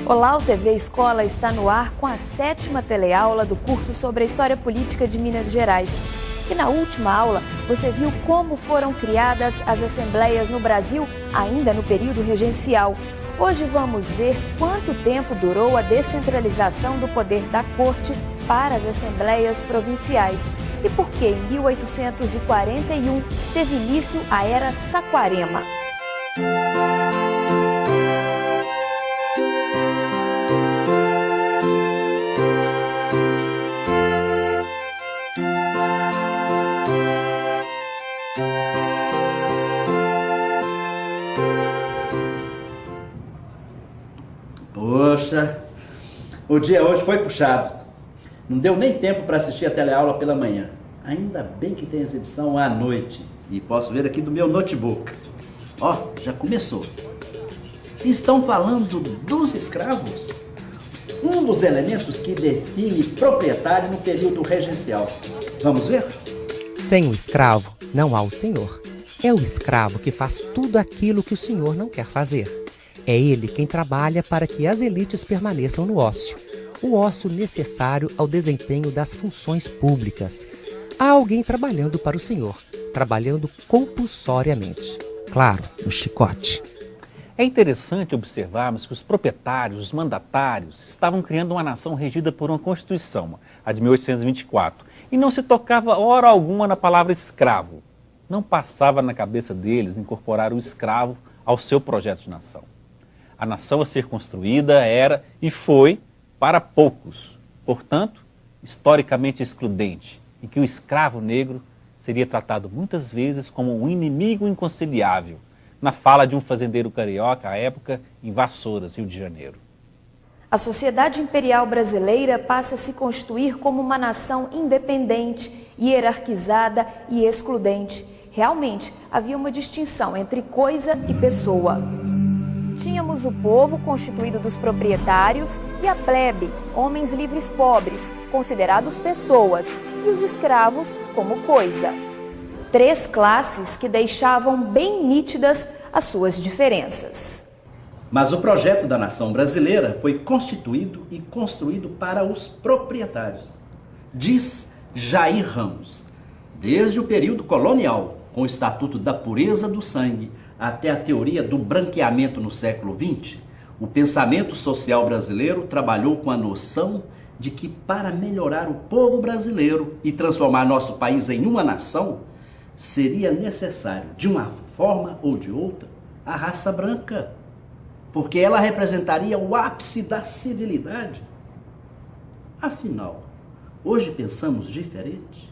Olá, o TV Escola está no ar com a 7ª teleaula do curso sobre a História Política de Minas Gerais. E na última aula, você viu como foram criadas as assembleias no Brasil, ainda no período regencial. Hoje vamos ver quanto tempo durou a descentralização do poder da corte para as assembleias provinciais e por que em 1841 teve início a Era Saquarema. Poxa, o dia hoje foi puxado. Não deu nem tempo para assistir a teleaula pela manhã. Ainda bem que tem exibição à noite. E posso ver aqui do meu notebook. Ó, já começou. Estão falando dos escravos? Um dos elementos que define proprietário no período regencial. Vamos ver? Sem o escravo, não há o senhor. É o escravo que faz tudo aquilo que o senhor não quer fazer. É ele quem trabalha para que as elites permaneçam no ócio. O ócio necessário ao desempenho das funções públicas. Há alguém trabalhando para o senhor, trabalhando compulsoriamente. Claro, no chicote. É interessante observarmos que os proprietários, os mandatários, estavam criando uma nação regida por uma Constituição, a de 1824, e não se tocava hora alguma na palavra escravo. Não passava na cabeça deles incorporar o escravo ao seu projeto de nação. A nação a ser construída era e foi para poucos, portanto, historicamente excludente, em que o escravo negro seria tratado muitas vezes como um inimigo inconciliável, na fala de um fazendeiro carioca à época em Vassouras, Rio de Janeiro. A sociedade imperial brasileira passa a se constituir como uma nação independente, hierarquizada e excludente. Realmente, havia uma distinção entre coisa e pessoa. Tínhamos o povo constituído dos proprietários e a plebe, homens livres pobres, considerados pessoas, e os escravos como coisa. 3 classes que deixavam bem nítidas as suas diferenças. Mas o projeto da nação brasileira foi constituído e construído para os proprietários. Diz Jair Ramos, desde o período colonial, com o Estatuto da Pureza do Sangue, até a teoria do branqueamento no século XX, o pensamento social brasileiro trabalhou com a noção de que para melhorar o povo brasileiro e transformar nosso país em uma nação, seria necessário, de uma forma ou de outra, a raça branca, porque ela representaria o ápice da civilidade. Afinal, hoje pensamos diferente?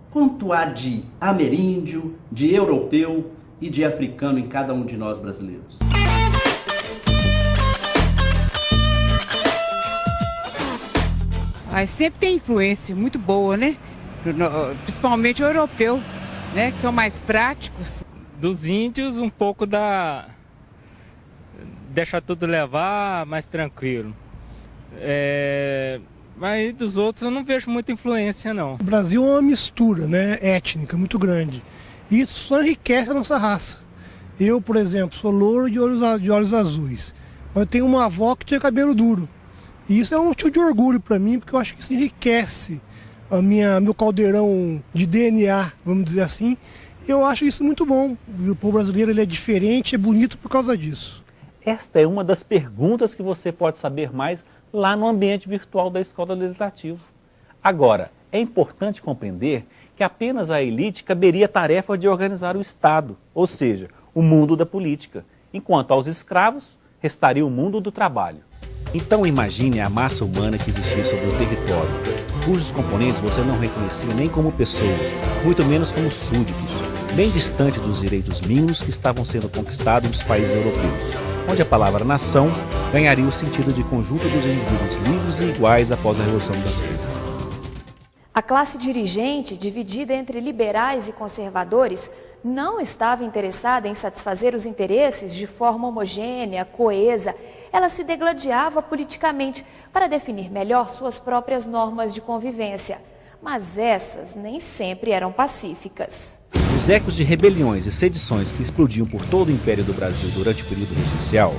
Quanto há de ameríndio, de europeu e de africano em cada um de nós brasileiros? Sempre tem influência muito boa, né? Principalmente o europeu, né? Que são mais práticos. Dos índios, um pouco deixar tudo levar, mais tranquilo. Mas dos outros eu não vejo muita influência, não. O Brasil é uma mistura, né, étnica muito grande. E isso só enriquece a nossa raça. Eu, por exemplo, sou louro de olhos azuis. Mas eu tenho uma avó que tinha cabelo duro. E isso é um motivo de orgulho para mim, porque eu acho que isso enriquece meu caldeirão de DNA, vamos dizer assim. E eu acho isso muito bom. E o povo brasileiro ele é diferente, é bonito por causa disso. Esta é uma das perguntas que você pode saber mais lá no ambiente virtual da Escola Legislativa. Agora, é importante compreender que apenas à elite caberia a tarefa de organizar o Estado, ou seja, o mundo da política, enquanto aos escravos restaria o mundo do trabalho. Então imagine a massa humana que existia sobre o território, cujos componentes você não reconhecia nem como pessoas, muito menos como súditos, bem distante dos direitos mínimos que estavam sendo conquistados nos países europeus, onde a palavra nação ganharia o sentido de conjunto dos indivíduos livres e iguais após a Revolução Francesa. A classe dirigente, dividida entre liberais e conservadores, não estava interessada em satisfazer os interesses de forma homogênea, coesa. Ela se degladiava politicamente para definir melhor suas próprias normas de convivência. Mas essas nem sempre eram pacíficas. Os ecos de rebeliões e sedições que explodiam por todo o Império do Brasil durante o período regencial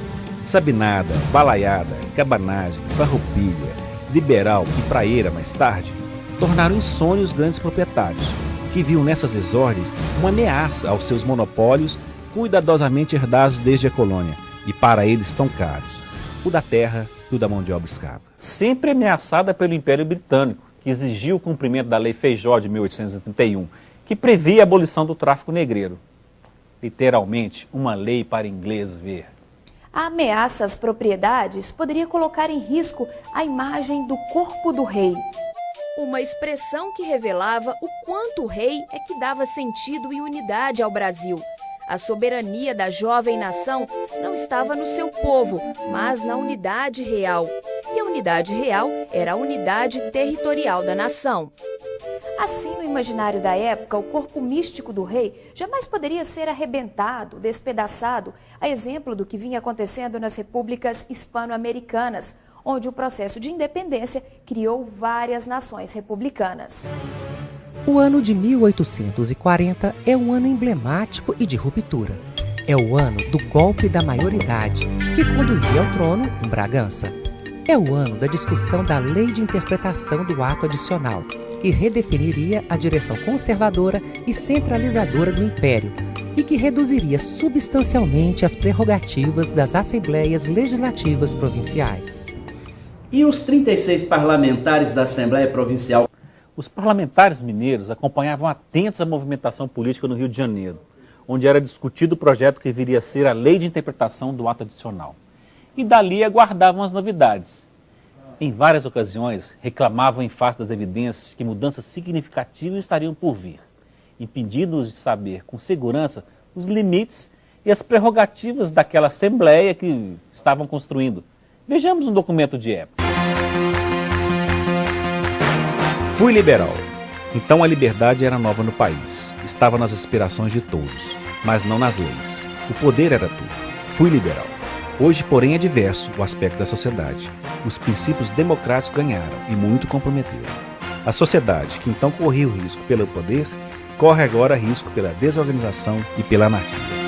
Sabinada, balaiada, cabanagem, farroupilha, liberal e praieira mais tarde, tornaram insônios os grandes proprietários, que viam nessas desordens uma ameaça aos seus monopólios cuidadosamente herdados desde a colônia e para eles tão caros, o da terra e o da mão de obra escrava. Sempre ameaçada pelo Império Britânico, que exigiu o cumprimento da Lei Feijó de 1831, que previa a abolição do tráfico negreiro. Literalmente, uma lei para inglês ver. A ameaça às propriedades poderia colocar em risco a imagem do corpo do rei. Uma expressão que revelava o quanto o rei é que dava sentido e unidade ao Brasil. A soberania da jovem nação não estava no seu povo, mas na unidade real. E a unidade real era a unidade territorial da nação. Assim, no imaginário da época, o corpo místico do rei jamais poderia ser arrebentado, despedaçado, a exemplo do que vinha acontecendo nas repúblicas hispano-americanas, onde o processo de independência criou várias nações republicanas. O ano de 1840 é um ano emblemático e de ruptura. É o ano do golpe da maioridade, que conduzia ao trono em Bragança. É o ano da discussão da Lei de Interpretação do Ato Adicional, que redefiniria a direção conservadora e centralizadora do Império e que reduziria substancialmente as prerrogativas das Assembleias Legislativas Provinciais. E os 36 parlamentares da Assembleia Provincial? Os parlamentares mineiros acompanhavam atentos a movimentação política no Rio de Janeiro, onde era discutido o projeto que viria a ser a Lei de Interpretação do Ato Adicional. E dali aguardavam as novidades. Em várias ocasiões, reclamavam em face das evidências que mudanças significativas estariam por vir, impedindo-os de saber com segurança os limites e as prerrogativas daquela Assembleia que estavam construindo. Vejamos um documento de época. Fui liberal. Então a liberdade era nova no país. Estava nas aspirações de todos, mas não nas leis. O poder era tudo. Fui liberal. Hoje, porém, é diverso o aspecto da sociedade. Os princípios democráticos ganharam e muito comprometeram. A sociedade, que então corria o risco pelo poder, corre agora risco pela desorganização e pela anarquia.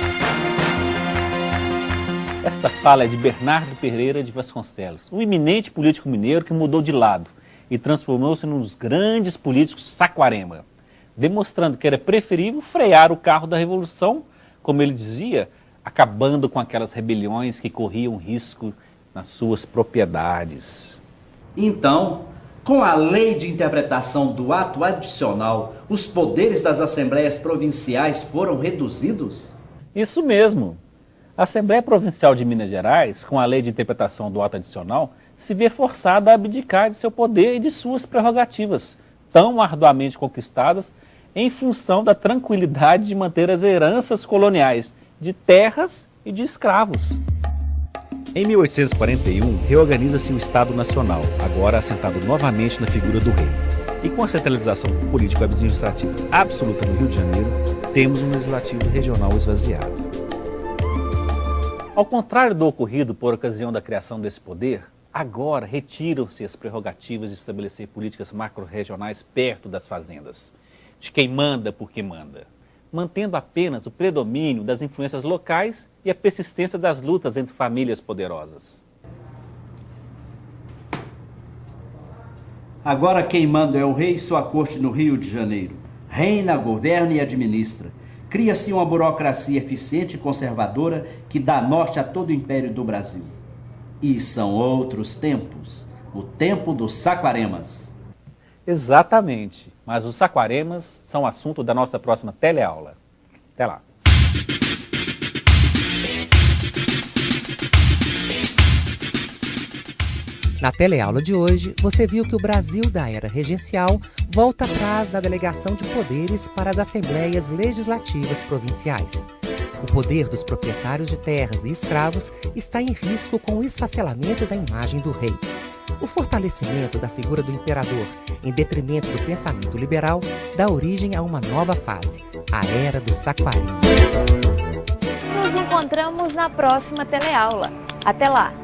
Esta fala é de Bernardo Pereira de Vasconcelos, um eminente político mineiro que mudou de lado e transformou-se num dos grandes políticos Saquarema, demonstrando que era preferível frear o carro da revolução, como ele dizia, acabando com aquelas rebeliões que corriam risco nas suas propriedades. Então, com a Lei de Interpretação do Ato Adicional, os poderes das Assembleias Provinciais foram reduzidos? Isso mesmo. A Assembleia Provincial de Minas Gerais, com a Lei de Interpretação do Ato Adicional, se vê forçada a abdicar de seu poder e de suas prerrogativas, tão arduamente conquistadas em função da tranquilidade de manter as heranças coloniais de terras e de escravos. Em 1841, reorganiza-se o Estado Nacional, agora assentado novamente na figura do rei. E com a centralização político-administrativa absoluta no Rio de Janeiro, temos um legislativo regional esvaziado. Ao contrário do ocorrido por ocasião da criação desse poder, agora retiram-se as prerrogativas de estabelecer políticas macro-regionais perto das fazendas, de quem manda porque manda, mantendo apenas o predomínio das influências locais e a persistência das lutas entre famílias poderosas. Agora quem manda é o rei e sua corte no Rio de Janeiro. Reina, governa e administra. Cria-se uma burocracia eficiente e conservadora que dá norte a todo o Império do Brasil. E são outros tempos, o tempo dos Saquaremas. Exatamente, mas os Saquaremas são assunto da nossa próxima teleaula. Até lá! Na teleaula de hoje, você viu que o Brasil da era regencial volta atrás na delegação de poderes para as Assembleias Legislativas Provinciais. O poder dos proprietários de terras e escravos está em risco com o esfacelamento da imagem do rei. O fortalecimento da figura do imperador, em detrimento do pensamento liberal, dá origem a uma nova fase, a Era dos Saquaremas. Nos encontramos na próxima teleaula. Até lá!